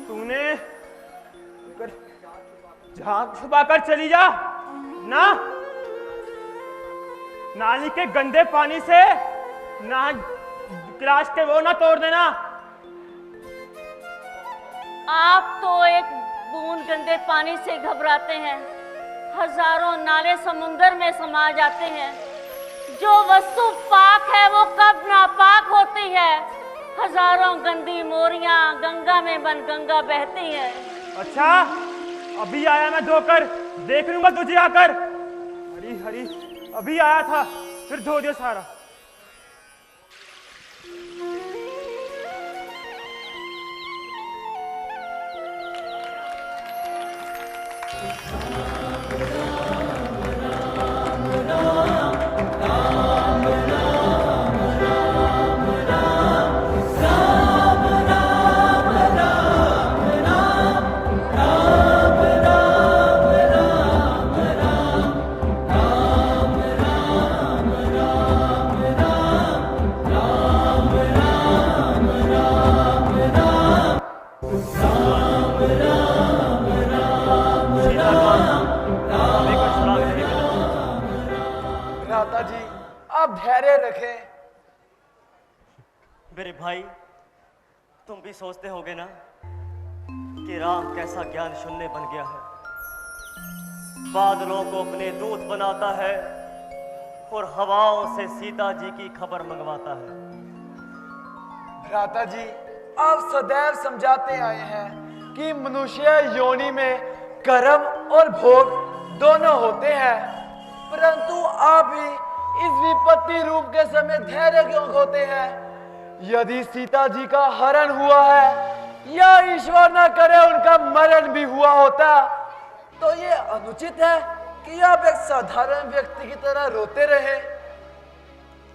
तूने झाग छुपाकर चली जा ना, नाली के गंदे पानी से ना गिलास के वो ना तोड़ देना। आप तो एक बूंद गंदे पानी से घबराते हैं, हजारों नाले समुंदर में समा जाते हैं। जो वस्तु पाक है वो कब नापाक होती है। हजारों गंदी मोरियां गंगा में बन गंगा बहती हैं। अच्छा, अभी आया मैं धोकर, देख लूंगा तुझे आकर। हरी हरी, अभी आया था फिर धो दिया सारा। भ्राता जी, आप धैर्य रखें। मेरे भाई, तुम भी सोचते होगे ना कि राम कैसा ज्ञान शून्य बन गया है। बादलों को अपने दूत बनाता है और हवाओं से सीता जी की खबर मंगवाता है। भ्राता जी, आप सदैव समझाते आए हैं कि मनुष्य योनि में कर्म और भोग दोनों होते हैं, परंतु आप ही इस विपत्ति रूप के समय धैर्य क्यों खोते हैं? यदि सीता जी का हरण हुआ है या ईश्वर न करे उनका मरण भी हुआ होता, तो ये अनुचित है कि आप एक साधारण व्यक्ति की तरह रोते रहे।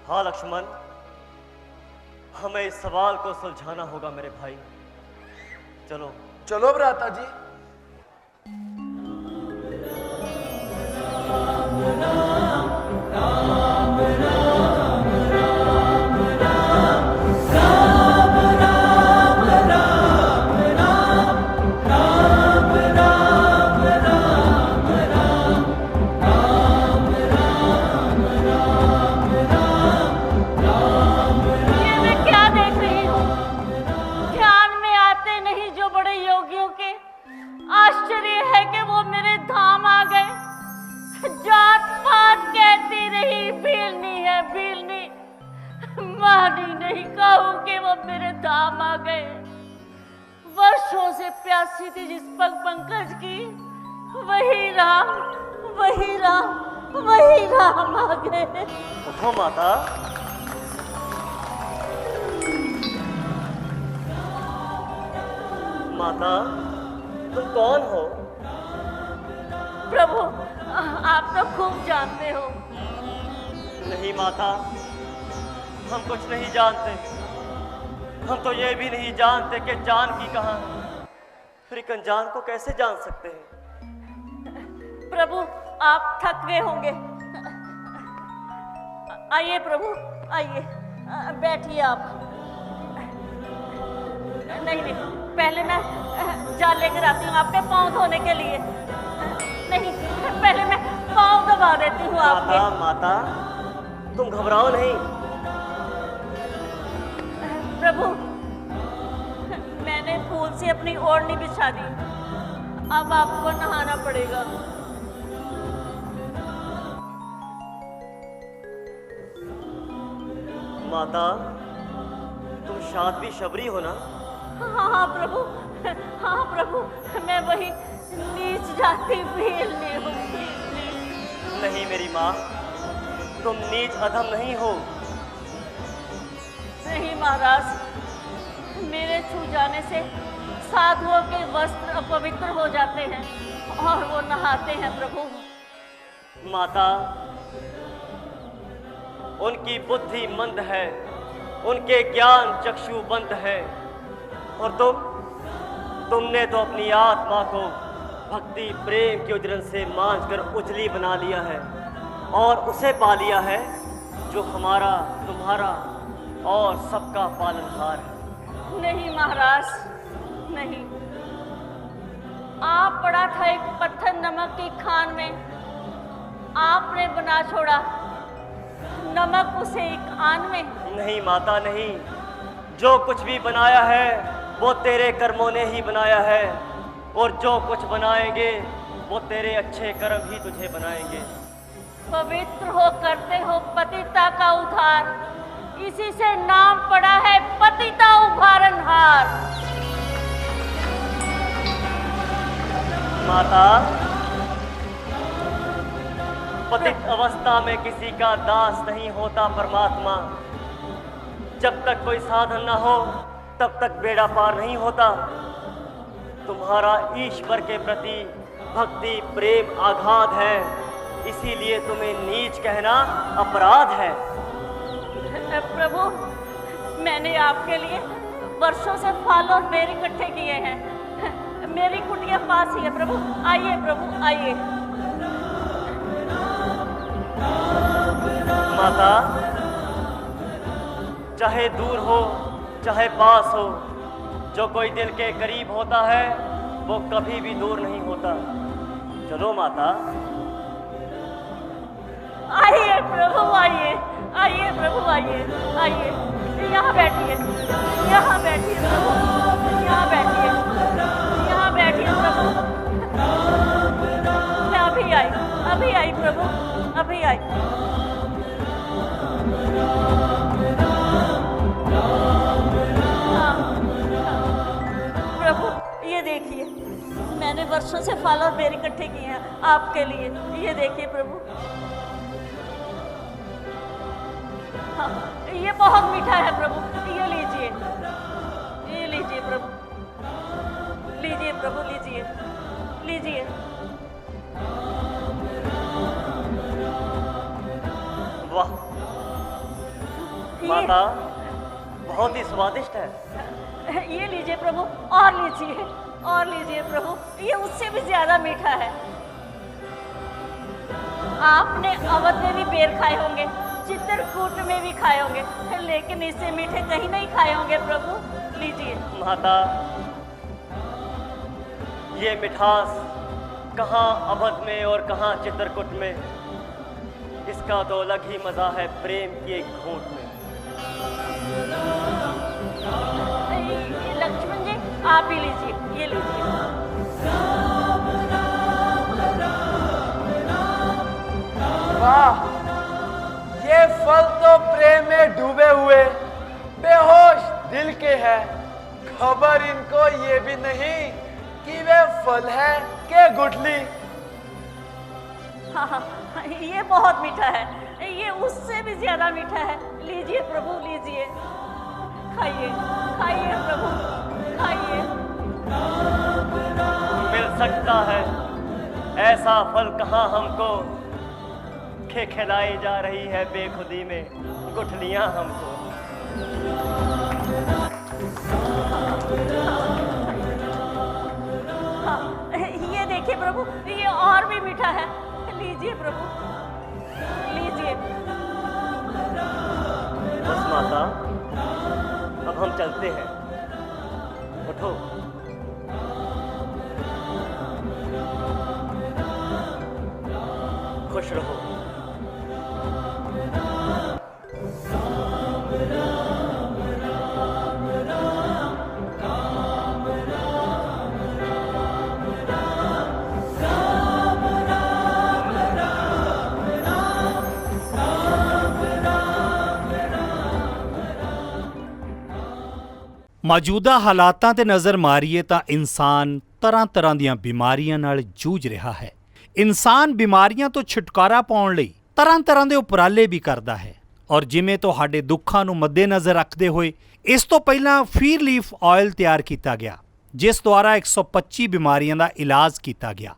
हाँ लक्ष्मण, हमें इस सवाल को सुलझाना होगा मेरे भाई। चलो चलो भ्राता जी। आश्चर्य है कि वो मेरे धाम आ गए। जात पात कहती रही भीलनी है भीलनी, मानी नहीं कहूं कि वो मेरे धाम आ गए। वर्षों से प्यासी थी जिस पग पंकज की, वही राम वही राम आ गए। उठो माता। माता, तुम कौन हो? प्रभु, आप तो खूब जानते हो। नहीं माता, हम कुछ नहीं जानते। हम तो ये भी नहीं जानते कि जानकी कहाँ है। फिर एक अनजान को कैसे जान सकते हैं? प्रभु, आप थक गए होंगे। आइए प्रभु, आइए, बैठिए आप। नहीं नहीं, पहले मैं जाल लेकर आती हूँ आपके पाँव धोने के लिए। नहीं, पहले मैं पाँव दबा देती हूँ आपके। माता, माता, तुम घबराओ नहीं। प्रभु, मैंने फूल से अपनी ओढ़नी बिछा दी। अब आपको नहाना पड़ेगा। माता, तुम साध्वी शबरी हो ना? हाँ हाँ प्रभु, हाँ प्रभु, मैं वही नीच जाति भीलनी हूँ। नहीं मेरी माँ, तुम नीच अधम नहीं हो। नहीं महाराज, मेरे छू जाने से साधुओं के वस्त्र अपवित्र हो जाते हैं और वो नहाते हैं प्रभु। माता, उनकी बुद्धि मंद है, उनके ज्ञान चक्षु बंद है, और तुमने तो अपनी आत्मा को भक्ति प्रेम के उजरन से मांझ कर उजली बना लिया है और उसे पा लिया है जो हमारा, तुम्हारा और सबका पालनहार है। नहीं महाराज, नहीं। आप पड़ा था एक पत्थर नमक की खान में, आपने बना छोड़ा नमक उसे एक आन में। नहीं माता, नहीं। जो कुछ भी बनाया है वो तेरे कर्मों ने ही बनाया है, और जो कुछ बनाएंगे वो तेरे अच्छे कर्म ही तुझे बनाएंगे। पवित्र हो करते हो पतिता का उद्धार, इसी से नाम पड़ा है पतिता उद्धारनहार। माता, पतित अवस्था में किसी का दास नहीं होता परमात्मा। जब तक कोई साधन न हो तब तक बेड़ा पार नहीं होता। तुम्हारा ईश्वर के प्रति भक्ति प्रेम आघात है, इसीलिए तुम्हें नीच कहना अपराध है। प्रभु, मैंने आपके लिए वर्षों से फल और बेर इकट्ठे किए हैं। मेरी कुटिया पास ही है प्रभु, आइए प्रभु, आइए। माता, चाहे दूर हो चाहे पास हो, जो कोई दिल के करीब होता है वो कभी भी दूर नहीं होता। चलो माता। आइए प्रभु, आइए, आइए प्रभु, आइए, आइए। यहाँ बैठिए, यहाँ बैठिए प्रभु, यहाँ बैठिए, यहाँ बैठिए प्रभु। मैं अभी आई प्रभु, अभी आई। प्रभु, ये देखिए, मैंने वर्षों से फल और बेर इकट्ठे किए हैं आपके लिए। ये देखिए प्रभु। हाँ, ये बहुत मीठा है प्रभु, ये लीजिए, ये लीजिए प्रभु, लीजिए प्रभु, लीजिए, लीजिए। वाह माता, बहुत ही स्वादिष्ट है। ये लीजिए प्रभु, और लीजिए, और लीजिए प्रभु, ये उससे भी ज्यादा मीठा है। आपने अवध में भी बेर खाए होंगे, चित्रकूट में भी खाए होंगे, लेकिन इससे मीठे कहीं नहीं खाए होंगे प्रभु। लीजिए। माता, ये मिठास कहाँ अवध में और कहाँ चित्रकूट में, इसका तो अलग ही मजा है प्रेम की एक घूंट में। लक्ष्मण जी, आप ही लीजिए, ये लीजिए। वाह, ये फल तो प्रेम में डूबे हुए बेहोश दिल के हैं। खबर इनको ये भी नहीं कि वे फल है के गुठली। हाँ हाँ, ये बहुत मीठा है, ये उससे भी ज्यादा मीठा है। लीजिए प्रभु, लीजिए, खाइए खाइए प्रभु, खाइए। मिल सकता है ऐसा फल कहाँ हमको, खिलाई जा रही है बेखुदी में गुठलियां हमको। हाँ, ये देखिए प्रभु, ये और भी मीठा है। लीजिए प्रभु, लीजिए। बस माता, अब हम चलते हैं, उठो। खुश रहो। ਮੌਜੂਦਾ ਹਾਲਾਤਾਂ ਤੇ ਨਜ਼ਰ ਮਾਰੀਏ ਤਾਂ ਇਨਸਾਨ ਤਰ੍ਹਾਂ ਦੀਆਂ ਬਿਮਾਰੀਆਂ ਨਾਲ ਜੂਝ ਰਿਹਾ ਹੈ। ਇਨਸਾਨ ਬਿਮਾਰੀਆਂ ਤੋਂ ਛੁਟਕਾਰਾ ਪਾਉਣ ਲਈ ਤਰ੍ਹਾਂ ਦੇ ਉਪਰਾਲੇ ਵੀ ਕਰਦਾ ਹੈ ਔਰ ਜਿਵੇਂ ਤੁਹਾਡੇ ਦੁੱਖਾਂ ਨੂੰ ਮੱਦੇਨਜ਼ਰ ਰੱਖਦੇ ਹੋਏ ਇਸ ਤੋਂ ਪਹਿਲਾਂ ਫੀਰ ਲੀਫ ਆਇਲ ਤਿਆਰ ਕੀਤਾ ਗਿਆ, ਜਿਸ ਦੁਆਰਾ 125 ਬਿਮਾਰੀਆਂ ਦਾ ਇਲਾਜ ਕੀਤਾ ਗਿਆ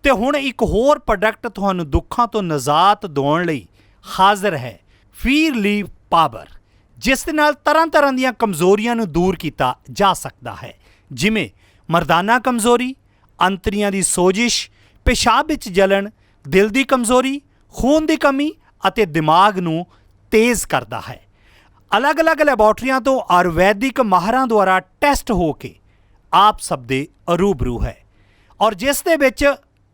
ਤੇ ਹੁਣ ਇੱਕ ਹੋਰ ਪ੍ਰੋਡਕਟ ਤੁਹਾਨੂੰ ਦੁੱਖਾਂ ਤੋਂ ਨਿਜਾਤ ਦਿਵਾਉਣ ਲਈ ਹਾਜ਼ਰ ਹੈ, ਫੀਰ ਲੀਫ ਪਾਵਰ, ਜਿਸ ਦੇ ਨਾਲ ਤਰ੍ਹਾਂ ਦੀਆਂ ਕਮਜ਼ੋਰੀਆਂ ਨੂੰ ਦੂਰ ਕੀਤਾ ਜਾ ਸਕਦਾ ਹੈ, ਜਿਵੇਂ ਮਰਦਾਨਾ ਕਮਜ਼ੋਰੀ, ਅੰਤੜੀਆਂ ਦੀ ਸੋਜਿਸ਼, ਪਿਸ਼ਾਬ ਵਿੱਚ ਜਲਣ, ਦਿਲ ਦੀ ਕਮਜ਼ੋਰੀ, ਖੂਨ ਦੀ ਕਮੀ ਅਤੇ ਦਿਮਾਗ ਨੂੰ ਤੇਜ਼ ਕਰਦਾ ਹੈ। ਅਲੱਗ-ਅਲੱਗ ਲੈਬੋਰਟਰੀਆਂ ਤੋਂ ਆਯੁਰਵੈਦਿਕ ਮਾਹਰਾਂ ਦੁਆਰਾ ਟੈਸਟ ਹੋ ਕੇ ਆਪ ਸਭ ਦੇ ਰੂਬਰੂ ਹੈ ਔਰ ਜਿਸ ਦੇ ਵਿੱਚ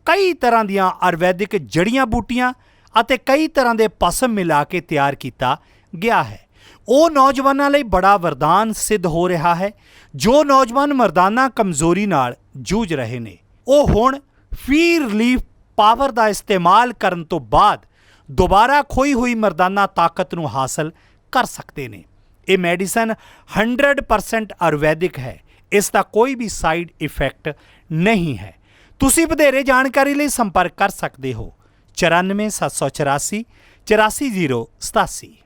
ਕਈ ਤਰ੍ਹਾਂ ਦੀਆਂ ਆਯੁਰਵੈਦਿਕ ਜੜੀਆਂ ਬੂਟੀਆਂ ਅਤੇ ਕਈ ਤਰ੍ਹਾਂ ਦੇ ਪਸਮ ਮਿਲਾ ਕੇ ਤਿਆਰ ਕੀਤਾ ਗਿਆ ਹੈ। ਉਹ ਨੌਜਵਾਨਾਂ ਲਈ ਬੜਾ ਵਰਦਾਨ ਸਿੱਧ ਹੋ ਰਿਹਾ ਹੈ ਜੋ ਨੌਜਵਾਨ ਮਰਦਾਨਾ ਕਮਜ਼ੋਰੀ ਨਾਲ ਜੂਝ ਰਹੇ ਨੇ। ਉਹ ਹੁਣ ਫੀਰ ਲੀਫ ਪਾਵਰ ਦਾ ਇਸਤੇਮਾਲ ਕਰਨ ਤੋਂ ਬਾਅਦ ਦੁਬਾਰਾ ਖੋਈ ਹੋਈ ਮਰਦਾਨਾ ਤਾਕਤ ਨੂੰ ਹਾਸਲ ਕਰ ਸਕਦੇ ਨੇ। ਇਹ ਮੈਡੀਸਨ 100% ਆਯੁਰਵੈਦਿਕ ਹੈ, ਇਸ ਦਾ ਕੋਈ ਵੀ ਸਾਈਡ ਇਫੈਕਟ ਨਹੀਂ ਹੈ। ਤੁਸੀਂ ਵਧੇਰੇ ਜਾਣਕਾਰੀ ਲਈ ਸੰਪਰਕ ਕਰ ਸਕਦੇ ਹੋ 94 784 84087।